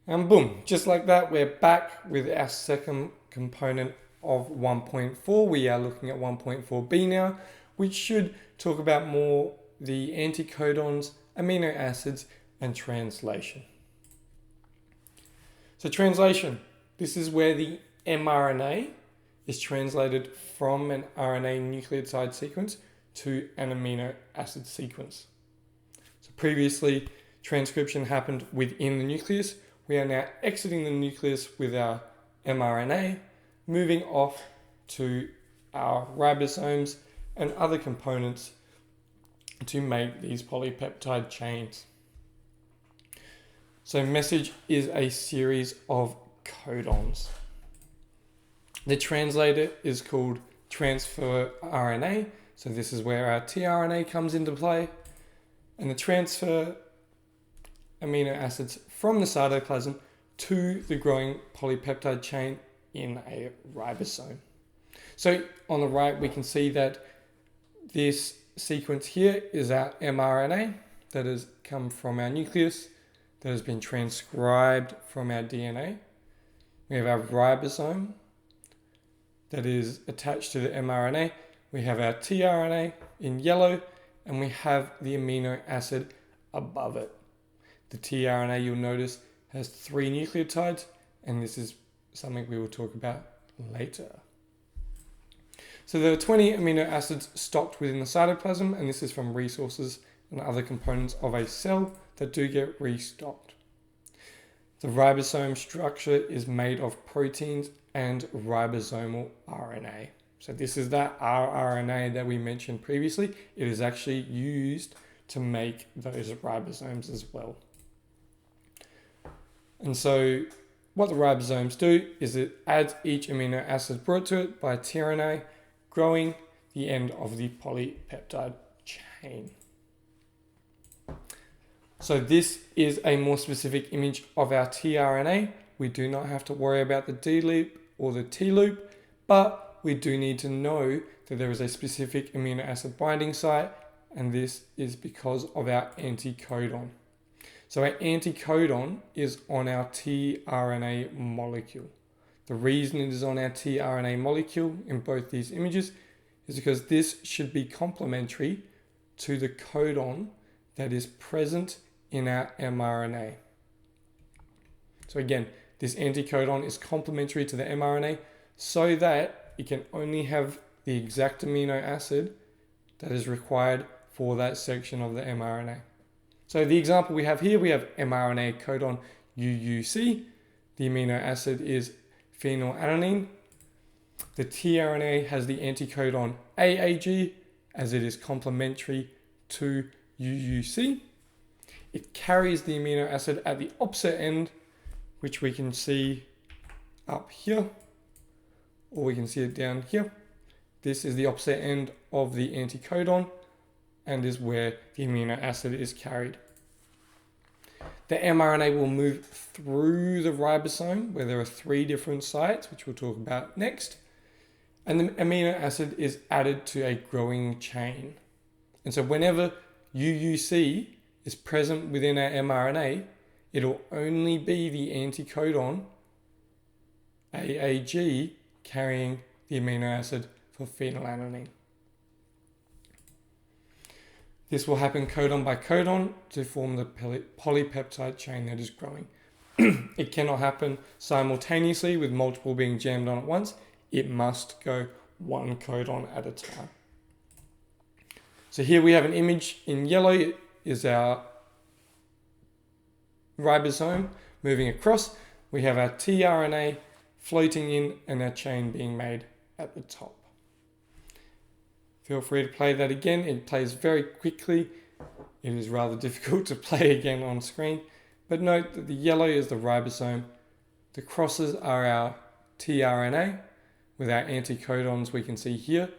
And boom, just like that, we're back with our second component of 1.4. We are looking at 1.4b now, which should talk about more the anticodons, amino acids, and translation. So translation, this is where the mRNA is translated from an RNA nucleotide sequence to an amino acid sequence. So previously, transcription happened within the nucleus. We are now exiting the nucleus with our mRNA, moving off to our ribosomes and other components to make these polypeptide chains. So message is a series of codons. The translator is called transfer RNA. So this is where our tRNA comes into play. And the transfer amino acids from the cytoplasm to the growing polypeptide chain in a ribosome. So on the right, we can see that this sequence here is our mRNA that has come from our nucleus, that has been transcribed from our DNA. We have our ribosome that is attached to the mRNA. We have our tRNA in yellow, and we have the amino acid above it. The tRNA, you'll notice, has 3 nucleotides, and this is something we will talk about later. So there are 20 amino acids stocked within the cytoplasm, and this is from resources and other components of a cell that do get restocked. The ribosome structure is made of proteins and ribosomal RNA. So this is that rRNA that we mentioned previously. It is actually used to make those ribosomes as well. And so what the ribosomes do is it adds each amino acid brought to it by tRNA, growing the end of the polypeptide chain. So this is a more specific image of our tRNA. We do not have to worry about the D loop or the T loop, but we do need to know that there is a specific amino acid binding site, and this is because of our anticodon. So our anticodon is on our tRNA molecule. The reason it is on our tRNA molecule in both these images is because this should be complementary to the codon that is present in our mRNA. So again, this anticodon is complementary to the mRNA so that it can only have the exact amino acid that is required for that section of the mRNA. So the example we have here, we have mRNA codon UUC. The amino acid is phenylalanine. The tRNA has the anticodon AAG as it is complementary to UUC. It carries the amino acid at the opposite end, which we can see up here, or we can see it down here. This is the opposite end of the anticodon and is where the amino acid is carried. The mRNA will move through the ribosome where there are 3 different sites, which we'll talk about next. And the amino acid is added to a growing chain. And so whenever UUC is present within our mRNA, it'll only be the anticodon AAG carrying the amino acid for phenylalanine. This will happen codon by codon to form the polypeptide chain that is growing. It cannot happen simultaneously with multiple being jammed on at once. It must go one codon at a time. So here we have an image in yellow. It is our ribosome moving across. We have our tRNA floating in and our chain being made at the top. Feel free to play that again. It plays very quickly. It is rather difficult to play again on screen. But note that the yellow is the ribosome. The crosses are our tRNA with our anticodons we can see here.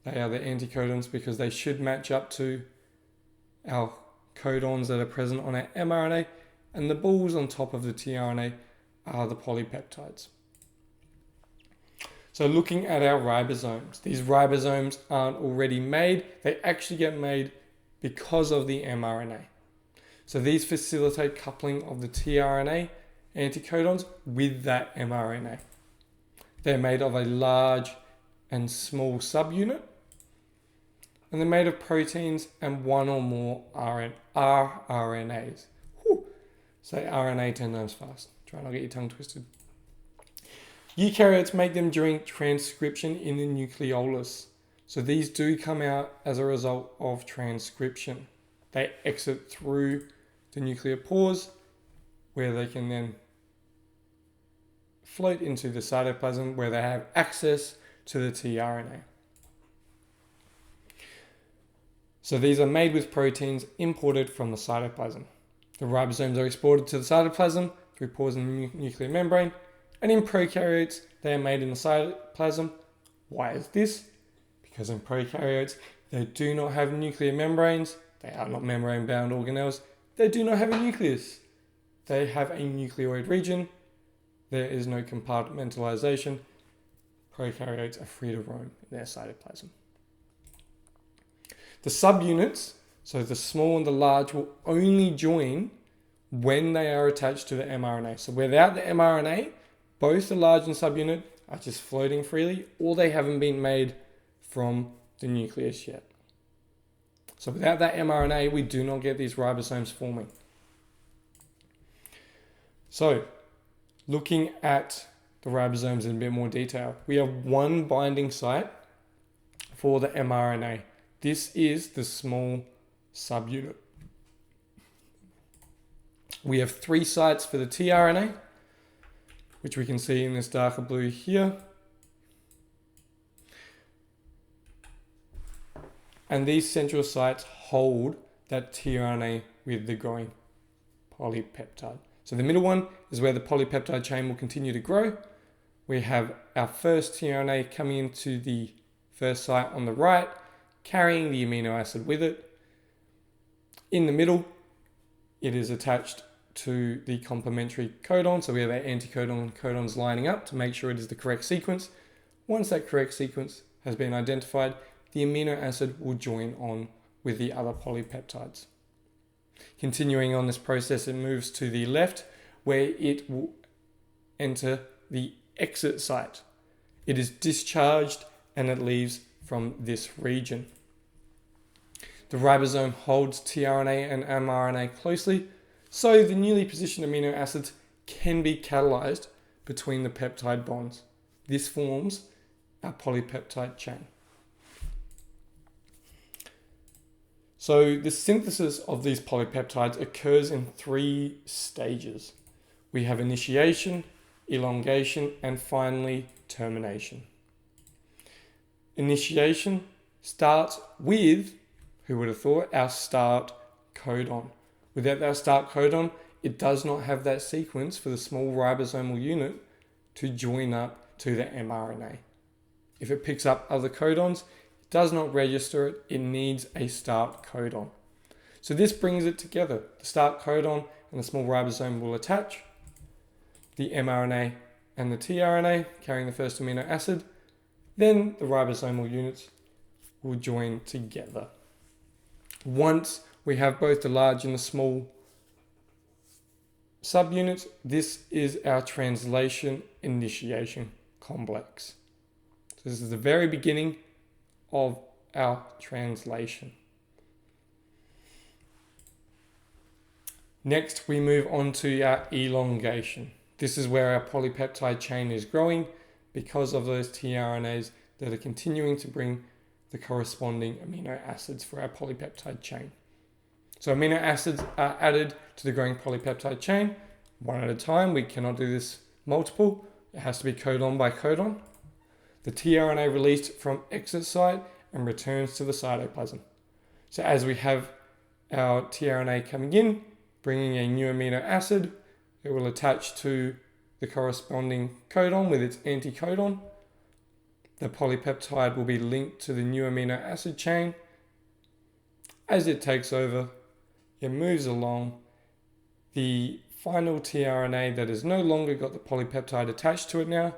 They are the anticodons because they should match up to our codons that are present on our mRNA. And the balls on top of the tRNA are the polypeptides. So looking at our ribosomes, these ribosomes aren't already made. They actually get made because of the mRNA. So these facilitate coupling of the tRNA anticodons with that mRNA. They're made of a large and small subunit, and they're made of proteins and one or more rRNAs. Whew. Say RNA 10 times fast. Try not to get your tongue twisted. Eukaryotes make them during transcription in the nucleolus. So these do come out as a result of transcription. They exit through the nuclear pores where they can then float into the cytoplasm where they have access to the tRNA. So these are made with proteins imported from the cytoplasm. The ribosomes are exported to the cytoplasm through pores in the nuclear membrane, and in prokaryotes, they are made in the cytoplasm. Why is this? Because in prokaryotes, they do not have nuclear membranes. They are not membrane-bound organelles. They do not have a nucleus. They have a nucleoid region. There is no compartmentalization. Prokaryotes are free to roam in their cytoplasm. The subunits, so the small and the large, will only join when they are attached to the mRNA. So without the mRNA, both the large and subunit are just floating freely, or they haven't been made from the nucleus yet. So without that mRNA, we do not get these ribosomes forming. So looking at the ribosomes in a bit more detail, we have one binding site for the mRNA. This is the small subunit. We have 3 sites for the tRNA, which we can see in this darker blue here. And these central sites hold that tRNA with the growing polypeptide. So the middle one is where the polypeptide chain will continue to grow. We have our first tRNA coming into the first site on the right, carrying the amino acid with it. In the middle, it is attached to the complementary codon. So we have our anticodon and codons lining up to make sure it is the correct sequence. Once that correct sequence has been identified, the amino acid will join on with the other polypeptides. Continuing on this process, it moves to the left where it will enter the exit site. It is discharged and it leaves from this region. The ribosome holds tRNA and mRNA closely, so the newly positioned amino acids can be catalyzed between the peptide bonds. This forms our polypeptide chain. So the synthesis of these polypeptides occurs in 3 stages. We have initiation, elongation, and finally termination. Initiation starts with, who would have thought, our start codon. Without our start codon, it does not have that sequence for the small ribosomal unit to join up to the mRNA. If it picks up other codons, it does not register it. It needs a start codon. So this brings it together. The start codon and the small ribosome will attach. The mRNA and the tRNA carrying the first amino acid. Then the ribosomal units will join together. Once we have both the large and the small subunits, this is our translation initiation complex. So this is the very beginning of our translation. Next, we move on to our elongation. This is where our polypeptide chain is growing because of those tRNAs that are continuing to bring the corresponding amino acids for our polypeptide chain. So amino acids are added to the growing polypeptide chain, one at a time. We cannot do this multiple. It has to be codon by codon. The tRNA released from exit site and returns to the cytoplasm. So as we have our tRNA coming in, bringing a new amino acid, it will attach to the corresponding codon with its anticodon. The polypeptide will be linked to the new amino acid chain. As it takes over, it moves along. The final tRNA that has no longer got the polypeptide attached to it now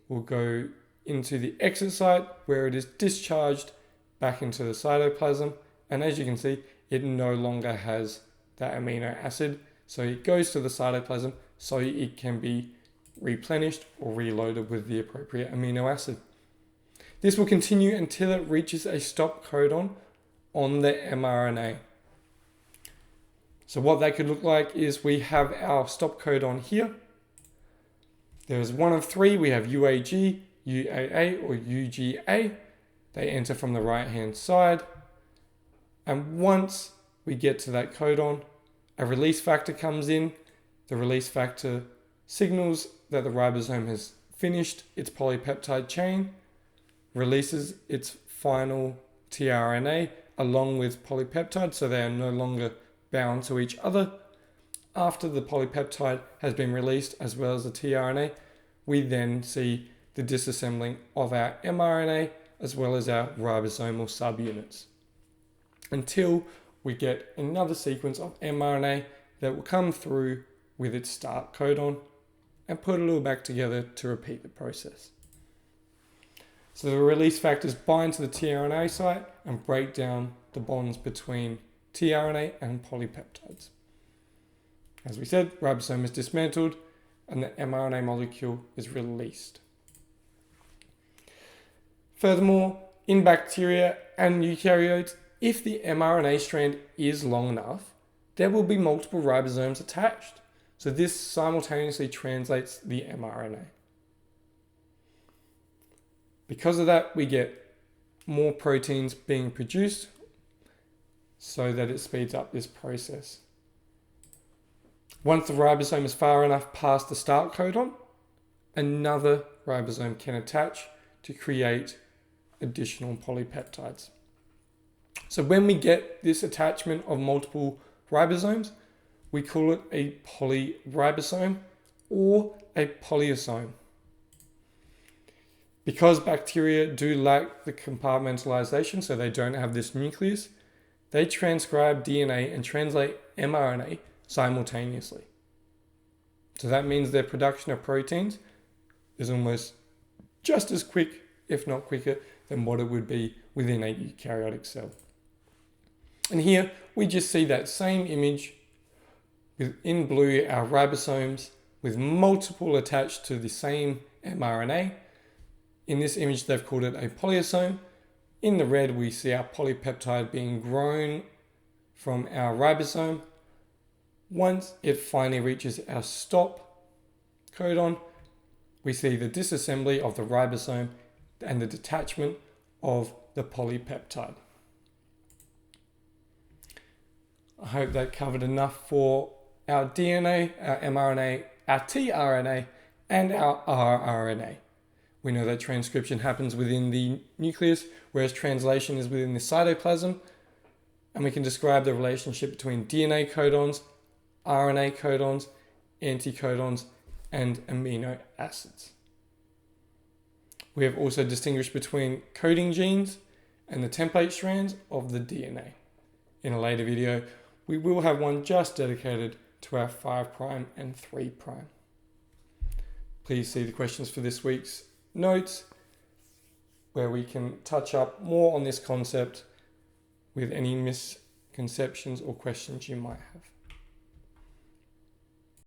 will go into the exit site where it is discharged back into the cytoplasm. And as you can see, it no longer has that amino acid. So it goes to the cytoplasm so it can be replenished or reloaded with the appropriate amino acid. This will continue until it reaches a stop codon on the mRNA. So what that could look like is we have our stop codon here. There's one of three. We have UAG, UAA, or UGA. They enter from the right-hand side. And once we get to that codon, a release factor comes in. The release factor signals that the ribosome has finished its polypeptide chain, releases its final tRNA along with polypeptide, so they are no longer bound to each other. After the polypeptide has been released as well as the tRNA, we then see the disassembling of our mRNA as well as our ribosomal subunits, until we get another sequence of mRNA that will come through with its start codon and put it all back together to repeat the process. So the release factors bind to the tRNA site and break down the bonds between tRNA and polypeptides. As we said, ribosome is dismantled and the mRNA molecule is released. Furthermore, in bacteria and eukaryotes, if the mRNA strand is long enough, there will be multiple ribosomes attached. So this simultaneously translates the mRNA. Because of that, we get more proteins being produced so that it speeds up this process. Once the ribosome is far enough past the start codon, another ribosome can attach to create additional polypeptides. So when we get this attachment of multiple ribosomes, we call it a polyribosome or a polyosome. Because bacteria do lack the compartmentalization, so they don't have this nucleus, they transcribe DNA and translate mRNA simultaneously. So that means their production of proteins is almost just as quick, if not quicker, than what it would be within a eukaryotic cell. And here we just see that same image with in blue our ribosomes with multiple attached to the same mRNA. In this image they've called it a polyosome. In the red we see our polypeptide being grown from our ribosome. Once it finally reaches our stop codon, we see the disassembly of the ribosome and the detachment of the polypeptide. I hope that covered enough for our DNA, our mRNA, our tRNA, and our rRNA. We know that transcription happens within the nucleus, whereas translation is within the cytoplasm. And we can describe the relationship between DNA codons, RNA codons, anticodons, and amino acids. We have also distinguished between coding genes and the template strands of the DNA. In a later video, we will have one just dedicated to our 5' and 3'. Please see the questions for this week's notes, where we can touch up more on this concept with any misconceptions or questions you might have.